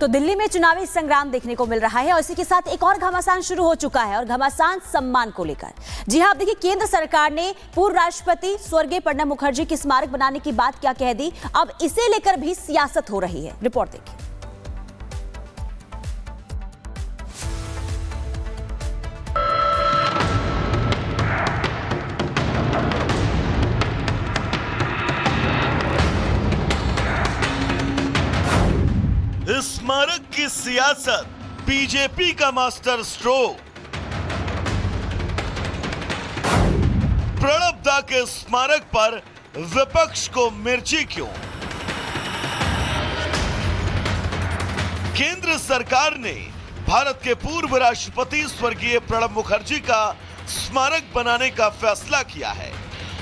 तो दिल्ली में चुनावी संग्राम देखने को मिल रहा है और इसी के साथ एक और घमासान शुरू हो चुका है और घमासान सम्मान को लेकर। जी हां, आप देखिए, केंद्र सरकार ने पूर्व राष्ट्रपति स्वर्गीय प्रणब मुखर्जी की स्मारक बनाने की बात क्या कह दी, अब इसे लेकर भी सियासत हो रही है। रिपोर्ट देखिए। स्मारक की सियासत, बीजेपी का मास्टर स्ट्रोक। प्रणब दा के स्मारक पर विपक्ष को मिर्ची क्यों? केंद्र सरकार ने भारत के पूर्व राष्ट्रपति स्वर्गीय प्रणब मुखर्जी का स्मारक बनाने का फैसला किया है।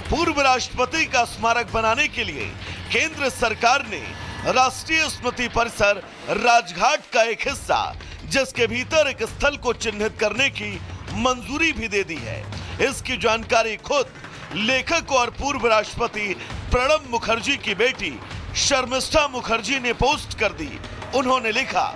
पूर्व राष्ट्रपति का स्मारक बनाने के लिए केंद्र सरकार ने राष्ट्रीय स्मृति परिसर राजघाट का एक हिस्सा, जिसके भीतर एक स्थल को चिन्हित करने की मंजूरी भी दे दी है। इसकी जानकारी खुद लेखक और पूर्व राष्ट्रपति प्रणब मुखर्जी की बेटी शर्मिष्ठा मुखर्जी ने पोस्ट कर दी। उन्होंने लिखा,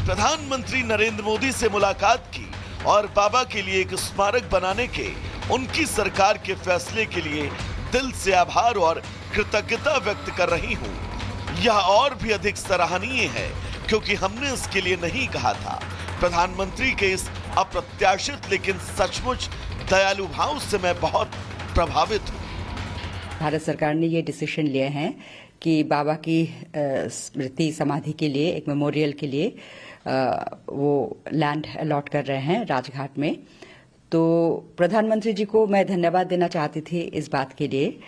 प्रधानमंत्री नरेंद्र मोदी से मुलाकात की और बाबा के लिए एक स्मारक बनाने के उनकी सरकार के फैसले के लिए दिल से आभार और कृतज्ञता व्यक्त कर रही हूं। यह और भी अधिक सराहनीय है क्योंकि हमने इसके लिए नहीं कहा था। प्रधानमंत्री के इस अप्रत्याशित लेकिन सचमुच दयालु भाव से मैं बहुत प्रभावित हूं। भारत सरकार ने ये डिसीजन लिए हैं कि बाबा की स्मृति समाधि के लिए, एक मेमोरियल के लिए वो लैंड अलॉट कर रहे हैं राजघाट में। तो प्रधानमंत्री जी को मैं धन्यवाद देना चाहती थी इस बात के लिए।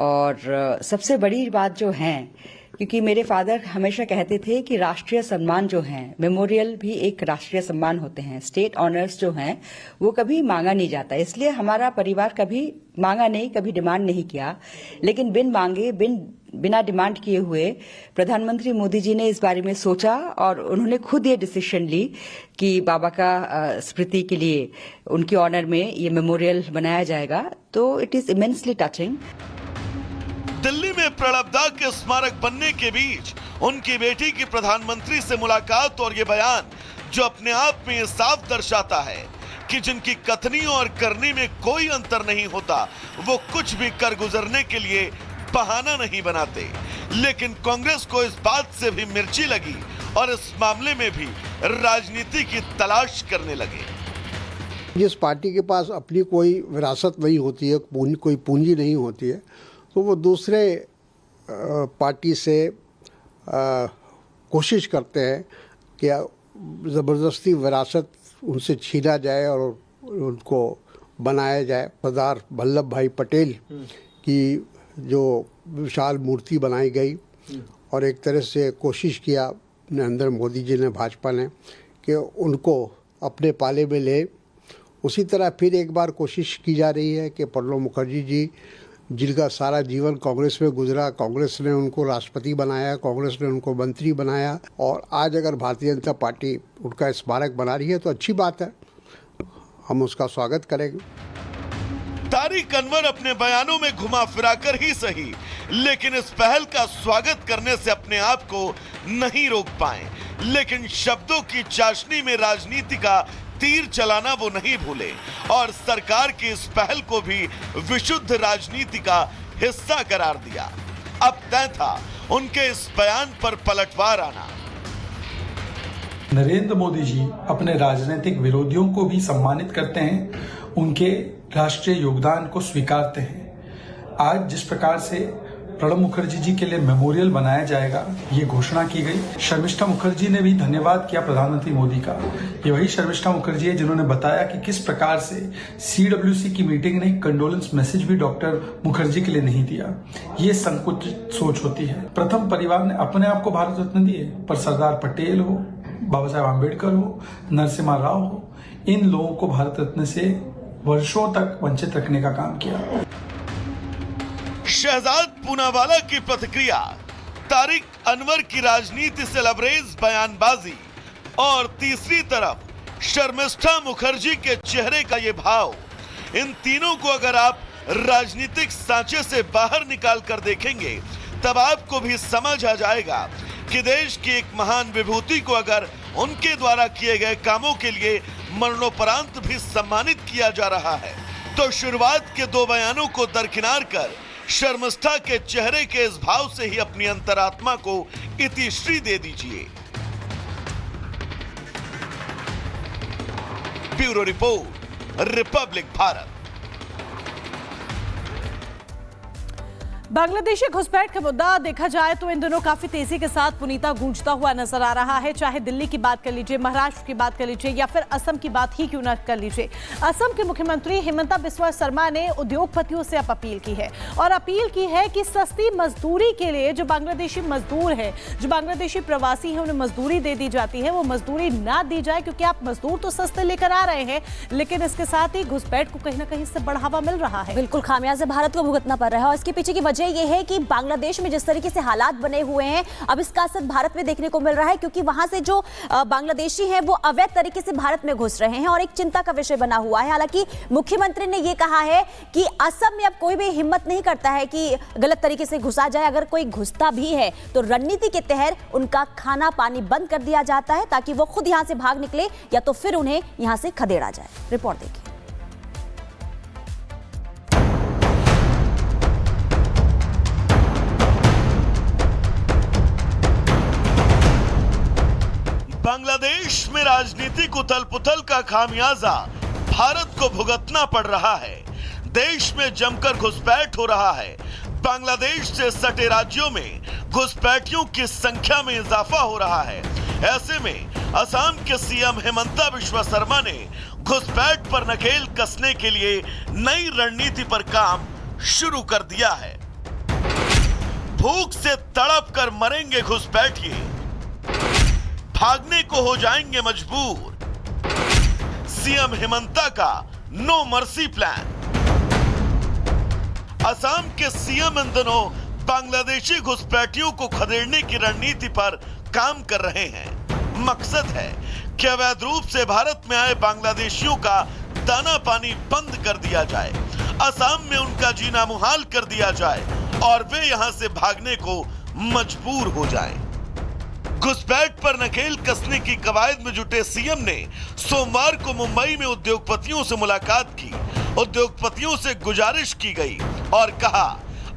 और सबसे बड़ी बात जो है, क्योंकि मेरे फादर हमेशा कहते थे कि राष्ट्रीय सम्मान जो हैं, मेमोरियल भी एक राष्ट्रीय सम्मान होते हैं। स्टेट ऑनर्स जो हैं वो कभी मांगा नहीं जाता, इसलिए हमारा परिवार कभी मांगा नहीं, कभी डिमांड नहीं किया। लेकिन बिन मांगे, बिना डिमांड किए हुए प्रधानमंत्री मोदी जी ने इस बारे में सोचा और उन्होंने खुद ये डिसीजन ली कि बाबा का स्मृति के लिए उनकी ऑनर में ये मेमोरियल बनाया जाएगा। तो it is immensely touching. Delhi में प्रणब दा के स्मारक बनने के बीच उनकी बेटी की प्रधानमंत्री से मुलाकात और ये बयान, जो अपने आप में ये साफ दर्शाता है कि जिनकी कथनी और करनी में कोई अंतर नहीं होता, वो कुछ भी कर गुजरने के लिए बहाना नहीं बनाते। लेकिन कांग्रेस को इस बात से भी मिर्ची लगी और इस मामले में भी राजनीति की तलाश करने लगे। जिस पार्टी के पास अपनी कोई विरासत नहीं होती है, कोई पूंजी नहीं होती है, तो वो दूसरे पार्टी से कोशिश करते हैं कि ज़बरदस्ती विरासत उनसे छीना जाए और उनको बनाया जाए। सरदार वल्लभ भाई पटेल की जो विशाल मूर्ति बनाई गई और एक तरह से कोशिश किया नरेंद्र मोदी जी ने, भाजपा ने, कि उनको अपने पाले में ले। उसी तरह फिर एक बार कोशिश की जा रही है कि प्रणब मुखर्जी जी, जिनका सारा जीवन कांग्रेस में गुजरा, कांग्रेस ने उनको राष्ट्रपति बनाया, कांग्रेस ने उनको मंत्री बनाया, और आज अगर भारतीय जनता पार्टी उनका स्मारक बना रही है तो अच्छी बात है, हम उसका स्वागत करेंगे। तारिक अनवर अपने बयानों में घुमा फिरा कर ही सही, लेकिन इस पहल का स्वागत करने से अपने आप को नहीं रोक पाए। लेकिन शब्दों की चाशनी में राजनीति का तीर चलाना वो नहीं भूले और सरकार की इस पहल को भी विशुद्ध राजनीति का हिस्सा करार दिया। अब तय था उनके इस बयान पर पलटवार आना। नरेंद्र मोदी जी अपने राजनीतिक विरोधियों को भी सम्मानित करते हैं, उनके राष्ट्रीय योगदान को स्वीकारते हैं। आज जिस प्रकार से प्रणब मुखर्जी जी के लिए मेमोरियल बनाया जाएगा, ये घोषणा की गई। शर्मिष्ठा मुखर्जी ने भी धन्यवाद किया प्रधानमंत्री मोदी का। ये वही शर्मिष्ठा मुखर्जी है जिन्होंने बताया कि किस प्रकार से CWC की मीटिंग ने कंडोलेंस मैसेज भी डॉक्टर मुखर्जी के लिए नहीं दिया। ये संकुचित सोच होती है। प्रथम परिवार ने अपने आप को भारत रत्न दिए, पर सरदार पटेल हो, बाबा साहेब आम्बेडकर हो, नरसिम्हा राव हो, इन लोगों को भारत रत्न से वर्षों तक वंचित रखने का काम किया। शहजाद पूनावाला की प्रतिक्रिया, तारिक अनवर की राजनीति से लबरेज बयानबाजी और तीसरी तरफ शर्मिष्ठा मुखर्जी के चेहरे का ये भाव, इन तीनों को अगर आप राजनीतिक सांचे से बाहर निकाल कर देखेंगे तब आपको भी समझ आ जाएगा कि देश की एक महान विभूति को अगर उनके द्वारा किए गए कामों के लिए मरणोपरांत भी सम्मानित किया जा रहा है, तो शुरुआत के 2 बयानों को दरकिनार कर शर्मिष्ठा के चेहरे के इस भाव से ही अपनी अंतरात्मा को इतिश्री दे दीजिए। Bureau report, Republic Bharat. Bangladeshi घुसपैठ का मुद्दा देखा जाए तो इन दिनों काफी तेजी के साथ पुनीता गूंजता हुआ नजर आ रहा है। चाहे दिल्ली की बात कर लीजिए, महाराष्ट्र की बात कर लीजिए या फिर असम की बात ही क्यों न कर लीजिए। असम के मुख्यमंत्री हिमंता बिस्वा शर्मा ने उद्योगपतियों से अब अपील की है और अपील की है कि सस्ती मजदूरी के लिए जो बांग्लादेशी मजदूर है, जो बांग्लादेशी प्रवासी है, उन्हें मजदूरी दे दी जाती है, वो मजदूरी ना दी जाए, क्योंकि आप मजदूर तो सस्ते लेकर आ रहे हैं, लेकिन इसके साथ ही घुसपैठ को कहीं ना कहीं से बढ़ावा मिल रहा है। बिल्कुल खामियाजा भारत को भुगतना पड़ रहा है और इसके पीछे की वजह ये है कि बांग्लादेश में जिस तरीके से हालात बने हुए हैं, अब इसका असर भारत में देखने को मिल रहा है, क्योंकि वहां से जो बांग्लादेशी हैं वो अवैध तरीके से भारत में घुस रहे हैं और एक चिंता का विषय बना हुआ है। हालांकि मुख्यमंत्री ने यह कहा है कि असम में अब कोई भी हिम्मत नहीं करता है कि गलत तरीके से घुसा जाए। अगर कोई घुसता भी है तो रणनीति के तहत उनका खाना पानी बंद कर दिया जाता है ताकि वो खुद यहां से भाग निकले या तो फिर उन्हें यहां से खदेड़ा जाए। रिपोर्ट देखिए। बांग्लादेश में राजनीतिक उथल पुथल का खामियाजा भारत को भुगतना पड़ रहा है। देश में जमकर घुसपैठ हो रहा है। बांग्लादेश से सटे राज्यों में घुसपैठियों की संख्या में इजाफा हो रहा है। ऐसे में असम के सीएम हिमंता बिस्वा शर्मा ने घुसपैठ पर नकेल कसने के लिए नई रणनीति पर काम शुरू कर दिया है। भूख से तड़प कर मरेंगे घुसपैठिए, भागने को हो जाएंगे मजबूर। सीएम हिमंता का नो मर्सी प्लान। असम के सीएम इन दिनों बांग्लादेशी घुसपैठियों को खदेड़ने की रणनीति पर काम कर रहे हैं। मकसद है कि अवैध रूप से भारत में आए बांग्लादेशियों का दाना पानी बंद कर दिया जाए, असम में उनका जीना मुहाल कर दिया जाए और वे यहां से भागने को मजबूर हो जाएं। घुसपैठ पर नकेल कसने की कवायद में जुटे सीएम ने सोमवार को मुंबई में उद्योगपतियों से मुलाकात की। उद्योगपतियों से गुजारिश की गई और कहा,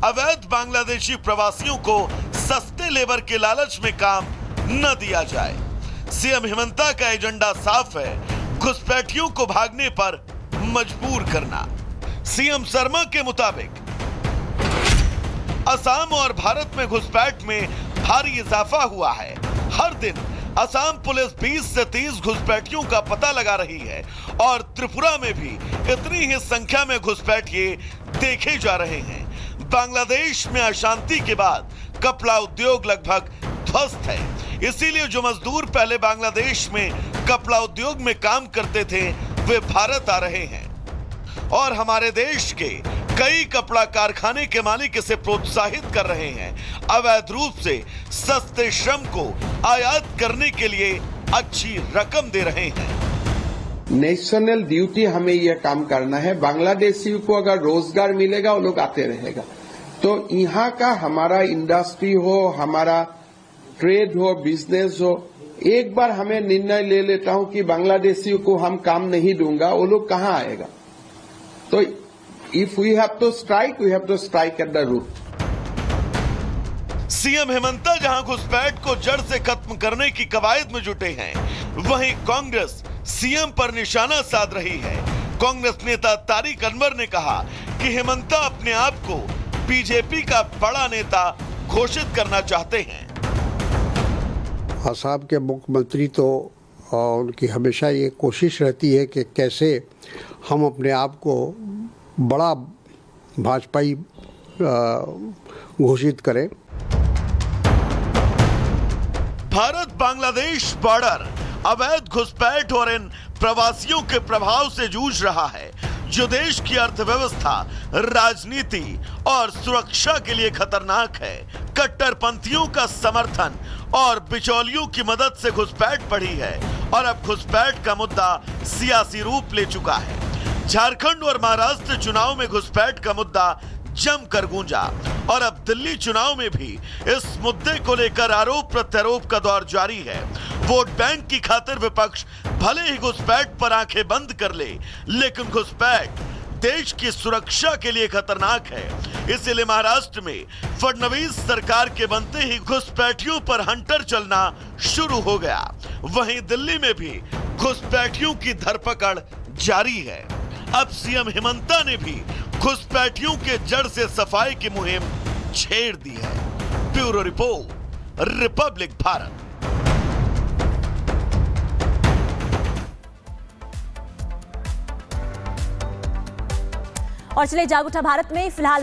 अवैध बांग्लादेशी प्रवासियों को सस्ते लेबर के लालच में काम न दिया जाए। सीएम हिमंता का एजेंडा साफ है, घुसपैठियों को भागने पर मजबूर करना। सीएम शर्मा के मुताबिक असम और भारत में घुसपैठ में भारी इजाफा हुआ है। हर दिन असम पुलिस 20 से 30 घुसपैठियों का पता लगा रही है और त्रिपुरा में भी इतनी ही संख्या में घुसपैठिए देखे जा रहे हैं। बांग्लादेश में अशांति के बाद कपड़ा उद्योग लगभग ध्वस्त है, इसीलिए जो मजदूर पहले बांग्लादेश में कपड़ा उद्योग में काम करते थे वे भारत आ रहे हैं और हमारे देश के कई कपड़ा कारखाने के मालिक इसे प्रोत्साहित कर रहे हैं। अवैध रूप से सस्ते श्रम को आयात करने के लिए अच्छी रकम दे रहे हैं। नेशनल ड्यूटी हमें यह काम करना है। बांग्लादेशियों को अगर रोजगार मिलेगा वो लोग आते रहेगा। तो यहाँ का हमारा इंडस्ट्री हो, हमारा ट्रेड हो, बिजनेस हो, एक बार हमें निर्णय ले लेता हूँ कि बांग्लादेशियों को हम काम नहीं दूंगा, वो लोग कहाँ आएगा। तो if we have to strike, we have to strike at the root. CM Himanta जहां घुसपैठ को जड़ से खत्म करने की कवायद में जुटे हैं, वहीं कांग्रेस सीएम पर निशाना साध रही है। कांग्रेस नेता तारिक अनवर ने कहा कि हिमंता अपने आप को बीजेपी का बड़ा नेता घोषित करना चाहते हैं। असम के मुख्यमंत्री तो उनकी हमेशा ये कोशिश रहती है कि कैसे हम अपने आप को बड़ा भाजपाई घोषित करें। भारत बांग्लादेश बॉर्डर अवैध घुसपैठ और इन प्रवासियों के प्रभाव से जूझ रहा है, जो देश की अर्थव्यवस्था, राजनीति और सुरक्षा के लिए खतरनाक है। कट्टरपंथियों का समर्थन और बिचौलियों की मदद से घुसपैठ बढ़ी है और अब घुसपैठ का मुद्दा सियासी रूप ले चुका है। झारखंड और महाराष्ट्र चुनाव में घुसपैठ का मुद्दा जमकर गूंजा और अब दिल्ली चुनाव में भी इस मुद्दे को लेकर आरोप प्रत्यारोप का दौर जारी है। वोट बैंक की खातिर विपक्ष भले ही घुसपैठ पर आंखें बंद कर ले, लेकिन घुसपैठ देश की सुरक्षा के लिए खतरनाक है। इसीलिए महाराष्ट्र में फडणवीस सरकार के बनते ही घुसपैठियों पर हंटर चलना शुरू हो गया। वहीं दिल्ली में भी घुसपैठियों की धरपकड़ जारी है। अब सीएम हिमंता ने भी घुसपैठियों के जड़ से सफाई की मुहिम छेड़ दी है। Bureau report, Republic Bharat. और चलिए जाग उठा भारत में फिलहाल